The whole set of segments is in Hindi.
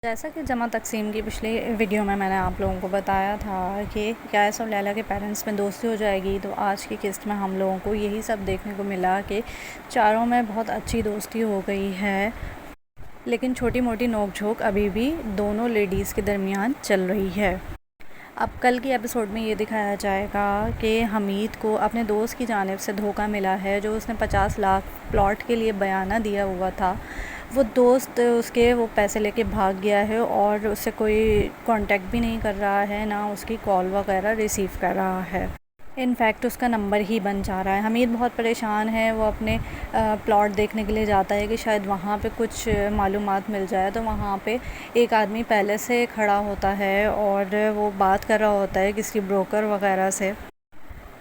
जैसा कि जमा तकसीम की पिछली वीडियो में मैंने आप लोगों को बताया था कि कैस और लैला के पेरेंट्स में दोस्ती हो जाएगी, तो आज की किस्त में हम लोगों को यही सब देखने को मिला कि चारों में बहुत अच्छी दोस्ती हो गई है। लेकिन छोटी मोटी नोक-झोंक अभी भी दोनों लेडीज़ के दरमियान चल रही है। अब कल की एपिसोड में ये दिखाया जाएगा कि हमीद को अपने दोस्त की जानिब से धोखा मिला है। जो उसने 50 लाख प्लॉट के लिए बयाना दिया हुआ था, वो दोस्त उसके वो पैसे लेके भाग गया है और उससे कोई कांटेक्ट भी नहीं कर रहा है, ना उसकी कॉल वगैरह रिसीव कर रहा है। इनफैक्ट उसका नंबर ही बन जा रहा है। हमीद बहुत परेशान है। वो अपने प्लॉट देखने के लिए जाता है कि शायद वहाँ पे कुछ मालूमात मिल जाए। तो वहाँ पे एक आदमी पहले से खड़ा होता है और वो बात कर रहा होता है किसी ब्रोकर वगैरह से।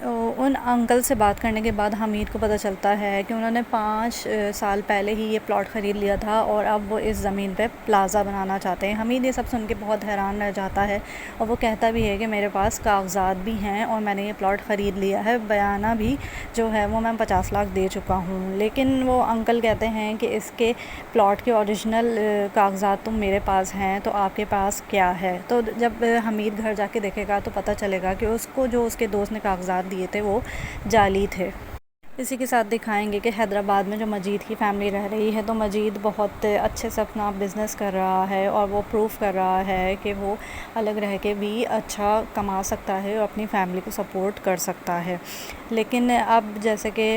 उन अंकल से बात करने के बाद हमीद को पता चलता है कि उन्होंने 5 साल पहले ही ये प्लॉट ख़रीद लिया था और अब वो इस ज़मीन पे प्लाज़ा बनाना चाहते हैं। हमीद ये सब सुन के बहुत हैरान रह जाता है और वो कहता भी है कि मेरे पास कागज़ात भी हैं और मैंने ये प्लॉट ख़रीद लिया है, बयाना भी जो है वो मैं 50 लाख दे चुका हूँ। लेकिन वो अंकल कहते हैं कि इसके प्लॉट के ओरिजिनल कागज़ात तो मेरे पास हैं, तो आपके पास क्या है? तो जब हमीद घर जाके देखेगा तो पता चलेगा कि उसको जो उसके दोस्त ने कागज़ात दिए थे वो जाली थे। इसी के साथ दिखाएंगे कि हैदराबाद में जो मजीद की फ़ैमिली रह रही है, तो मजीद बहुत अच्छे से अपना बिज़नेस कर रहा है और वो प्रूव कर रहा है कि वो अलग रह के भी अच्छा कमा सकता है और अपनी फ़ैमिली को सपोर्ट कर सकता है। लेकिन अब जैसे कि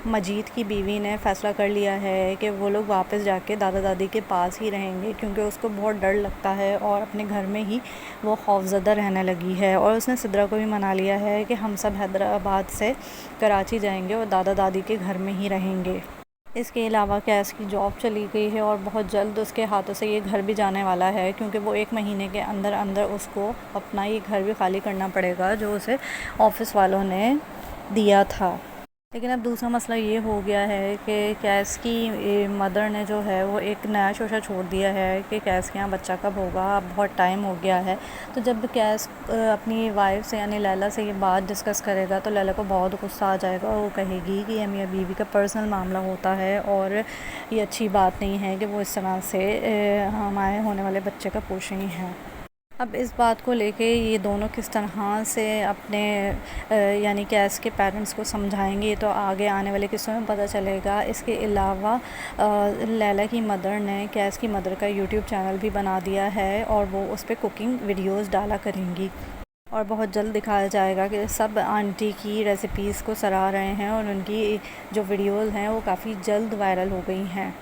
मजीद की बीवी ने फ़ैसला कर लिया है कि वो लोग वापस जाके दादा दादी के पास ही रहेंगे, क्योंकि उसको बहुत डर लगता है और अपने घर में ही वो खौफज़दा रहने लगी है। और उसने सिद्रा को भी मना लिया है कि हम सब हैदराबाद से कराची जाएंगे और दादा दादी के घर में ही रहेंगे। इसके अलावा कैस की जॉब चली गई है और बहुत जल्द उसके हाथों से ये घर भी जाने वाला है, क्योंकि वो 1 महीने के अंदर अंदर उसको अपना ये घर भी खाली करना पड़ेगा जो उसे ऑफ़िस वालों ने दिया था। लेकिन अब दूसरा मसला ये हो गया है कि कैस की मदर ने जो है वो एक नया शोशा छोड़ दिया है कि कैस के यहाँ बच्चा कब होगा, अब बहुत टाइम हो गया है। तो जब कैस अपनी वाइफ से यानी लैला से ये बात डिस्कस करेगा तो लैला को बहुत गुस्सा आ जाएगा। वो कहेगी कि ये मियाँ बीवी का पर्सनल मामला होता है और ये अच्छी बात नहीं है कि वो इस तरह से हमारे होने वाले बच्चे का पोषणी है। अब इस बात को लेके ये दोनों किस तरह से अपने यानी कैस के पेरेंट्स को समझाएंगे, तो आगे आने वाले किस्सों में पता चलेगा। इसके अलावा लैला की मदर ने कैस की मदर का यूट्यूब चैनल भी बना दिया है और वो उस पर कुकिंग वीडियोस डाला करेंगी और बहुत जल्द दिखाया जाएगा कि सब आंटी की रेसिपीज़ को सराह रहे हैं और उनकी जो वीडियोज़ हैं वो काफ़ी जल्द वायरल हो गई हैं।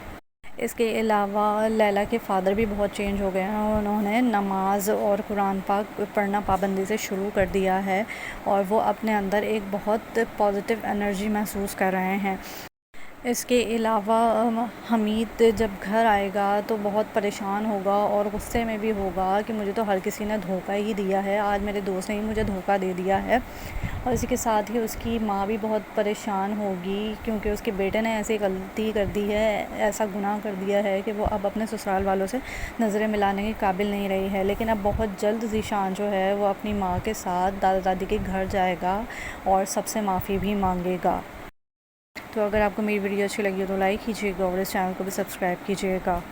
इसके अलावा लैला के फ़ादर भी बहुत चेंज हो गए हैं और उन्होंने नमाज़ और कुरान पाक पढ़ना पाबंदी से शुरू कर दिया है और वो अपने अंदर एक बहुत पॉजिटिव एनर्जी महसूस कर रहे हैं। इसके अलावा हमीद जब घर आएगा तो बहुत परेशान होगा और गुस्से में भी होगा कि मुझे तो हर किसी ने धोखा ही दिया है, आज मेरे दोस्त ने ही मुझे धोखा दे दिया है। और इसी के साथ ही उसकी माँ भी बहुत परेशान होगी, क्योंकि उसके बेटे ने ऐसी गलती कर दी है, ऐसा गुनाह कर दिया है कि वो अब अपने ससुराल वालों से नज़रें मिलाने के काबिल नहीं रही है। लेकिन अब बहुत जल्द ज़ीशान जो है वो अपनी माँ के साथ दादा दादी के घर जाएगा और सबसे माफ़ी भी मांगेगा। तो अगर आपको मेरी वीडियो अच्छी लगी हो तो लाइक कीजिएगा और इस चैनल को भी सब्सक्राइब कीजिएगा।